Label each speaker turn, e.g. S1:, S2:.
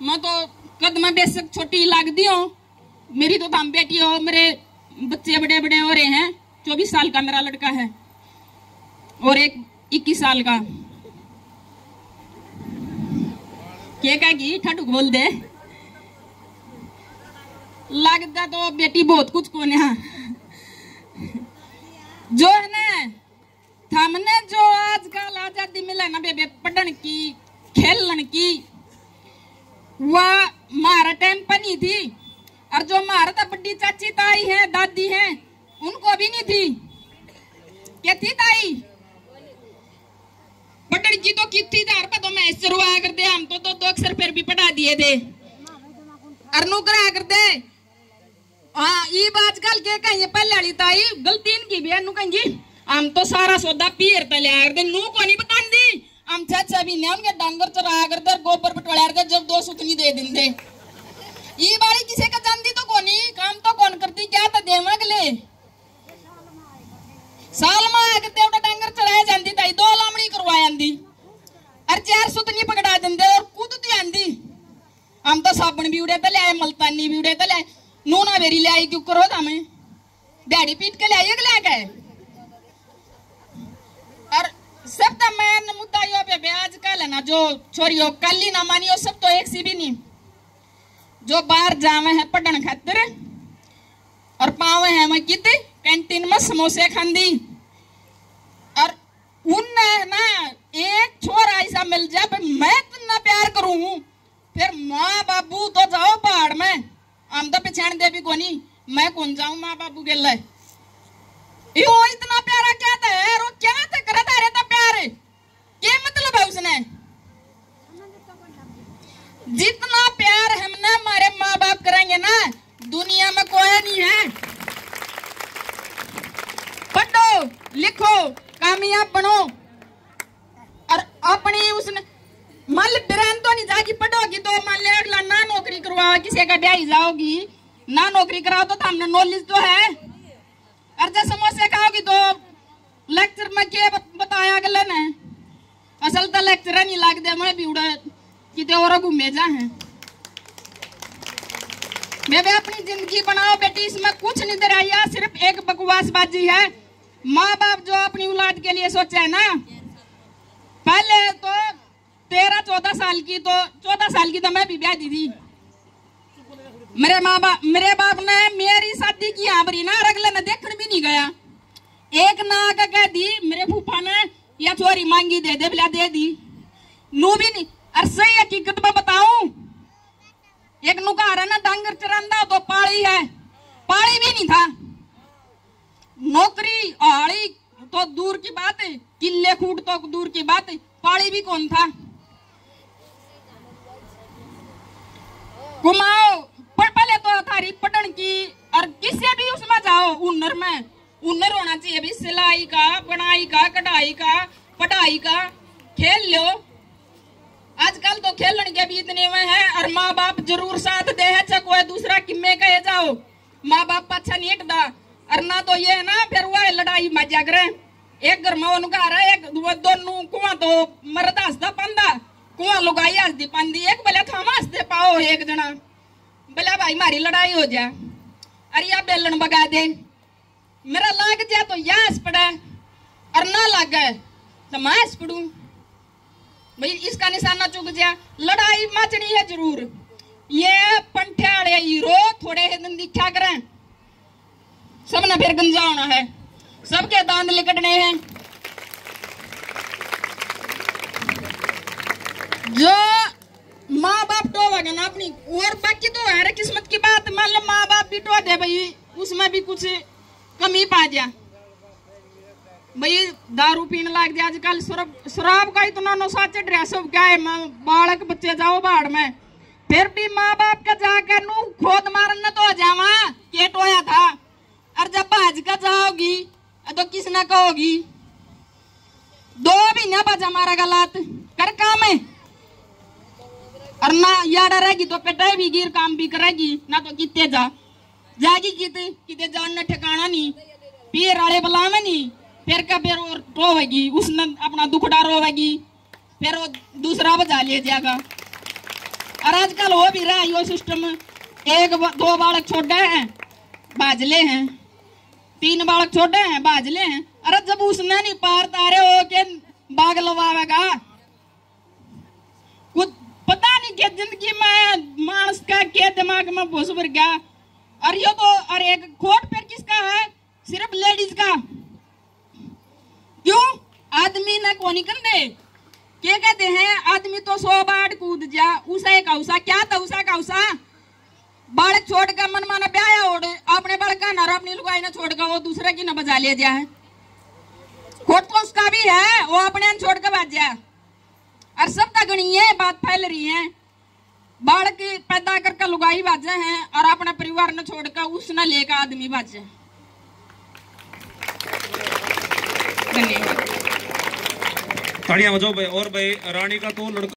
S1: मैं तो कद में बेशक छोटी लगती हूँ, मेरी तो दाम बेटी हो, मेरे बच्चे बड़े बड़े हो रहे हैं। 24 साल का मेरा लड़का है और एक 21 साल का। क्या कहेगी ठटुक बोल दे, लगता तो बेटी बहुत कुछ को यहाँ जो है ना। हमने जो आजकल आजादी मिला ना बेबे पढ़ने की खेलने की, वह हमारा टाइम पर नहीं थी। और जो हमारा तो बड़ी चाची ताई है दादी है उनको भी नहीं थी। क्या थी ताई पढ़ने की तो की थी घर पर, तो मैं इससे रुआया करते हम तो 2 अक्षर फिर भी पढ़ा दिए थे अरनू करा करते। हाँ ये आजकल के कहीं पहले वाली ताई गलती इनकी भी अनु कहेंगी हम तो सारा सौदा पीर तले करते नू को नहीं बता दी। हम 6 भी ने उनके डांगर चराया करते गोबर बटवाया करते जब 2 सुतनी दे देंगे। ये बारी किसी का जानती तो कोनी काम तो कौन करती क्या तो देवा गले साल में आया करते उठा डांगर चढ़ाया जाती ताई 2 लामड़ी करवाया आंदी और 4 सुतनी पकड़ा देंगे और कूदती आंदी। हम तो साबुन भी उड़े तले आए मलतानी भी उड़े तले नूना बेरी ले आई क्यों करो हमें डैडी पीट के ले आई ले गए। और सब तो मैं मुद्दा यो पे आजकल है ना जो छोरियों कल ही ना मानियो सब तो एक सी भी नहीं जो बाहर जावे है पढ़ने खातिर और पावे है मैं किते कैंटीन में समोसे खांदी। और उनने ना एक छोरा ऐसा मिल जाए मैं इतना प्यार करूं फिर माँ बाबू तो जाओ पहाड़ में हम तो पिछाड़ दे भी कोनी मैं कौन जाऊं माँ बाबू के लिए। यो इतना प्यारा क्या था यार वो क्या था करता रहता प्यार क्या मतलब है उसने। जितना प्यार हमने हमारे माँ बाप करेंगे ना दुनिया में कोई नहीं है। पढ़ो लिखो कामयाब बनो और अपनी उसने मान ली बिरान तो नहीं जागी पढ़ोगी तो मान ले अगला ना नौकरी करवाओ किसी का ब्याह जाओगी ना नौकरी कराओ तो हमने नॉलेज तो है। और जब समोसे खाओगी तो लेक्चर में क्या बताया अगले ने असल तो लेक्चर नहीं लाग दे मैं भी उड़ा किते और घूमे जा है। बेबे अपनी जिंदगी बनाओ बेटी इसमें कुछ नहीं दे रहा सिर्फ एक बकवासबाजी है। माँ बाप जो अपनी औलाद के लिए सोचे है ना पहले तो 13-14 साल की तो 14 साल की तो मैं भी ब्याह दी थी। मेरे बाप ने मेरी शादी की यहाँ बरी ना अगले ने देखने भी नहीं गया। एक ना का कह दी मेरे फूफा ने या छोरी मांगी दे बिला दे दी नू भी नहीं। और सही हकीकत में बताऊं एक नुकार है ना डांगर चरांदा तो पाली है पाली भी नहीं था नौकरी आड़ी तो दूर की बात है किले खूट तो दूर की बात है पाली भी कौन था। घुमाओ पहले तो थारी पटन की और किसी भी उसमें जाओ हुनर में हुनर होना चाहिए भी सिलाई का बुनाई का कढ़ाई का पढ़ाई का खेल लो। आजकल तो खेलने के भी इतने में है और माँ बाप जरूर साथ दे है चाहे कोई दूसरा किम्मे कहे जाओ माँ बाप अच्छा नहीं हटता। और ना तो ये है ना फिर वह लड़ाई मजा करे एक घर में उनका एक दोनों कुआं तो मर्द हंसदा पांदा कुआं लुगाई हंसदी पांदी एक भले थामा हंसते पाओ एक जना भला भाई मारी लड़ाई हो जा अरे या बेलन बगा दे मेरा लाग जाए तो या हंस पड़े और ना लग गए तो मैं हंस पड़ू भाई इसका निशाना चुक जा लड़ाई मचनी है जरूर। ये पंठ्याड़े हीरो थोड़े दिन दिखा करें सबने फिर गंजा होना है सबके दांत लिकटने हैं। जो माँ बाप टोवेगा ना अपनी और बाकी तो है किस्मत की बात मान लो माँ बाप भी टो दे भाई उसमें भी कुछ कमी पा जा भाई दारू पीने लग जाए आजकल शराब का इतना नशा चढ़ रहा सब क्या है बालक बच्चे जाओ बाढ़ में फिर भी माँ बाप का जाकर नू खोद मारने तो जावा के टोया था और जब भाज का जाओगी तो किसने कहोगी 2 महीने बाजा मारा गलात कर काम है और ना याद रहेगी तो पेटे भी गिर काम भी करेगी ना तो कितने जाएगी किते जानने ठिकाना नहीं पीर वाले बुलावे नहीं फिर का फिर और रोवेगी उसने अपना दुखड़ा रोवेगी फिर वो दूसरा बजा ले जाएगा और आजकल हो भी रहा यो सिस्टम, एक दो बालक छोड़े हैं बाजले हैं, 3 बालक छोड़े हैं बाजले हैं। अरे जब उसने नहीं पार तारे हो के बाग लवावेगा, कुछ पता नहीं क्या जिंदगी में मानस का क्या दिमाग में भूस भर गया। और यो तो और एक खोट पैर किसका है? सिर्फ लेडीज का। क्यों? आदमी ने कोनी कर दे, क्या कहते हैं आदमी तो 100 बार कूद जा, उसा कौसा क्या था उसा कौसा। बालक छोड़ कर मन माना ब्याह ओढ़ अपने बालक का नारा अपनी लुगाई ने छोड़ कर वो दूसरे की न बजा ले जाए है। खोट तो उसका भी है, वो अपने छोड़ कर बाज जाए। और सब तगड़ी है, बात फैल रही है। बालक पैदा करके लुगाई बाजे हैं और अपने परिवार ने छोड़कर उसने लेकर आदमी बाजे।
S2: तालियां बजाओ भाई। और भाई रानी का तो लड़का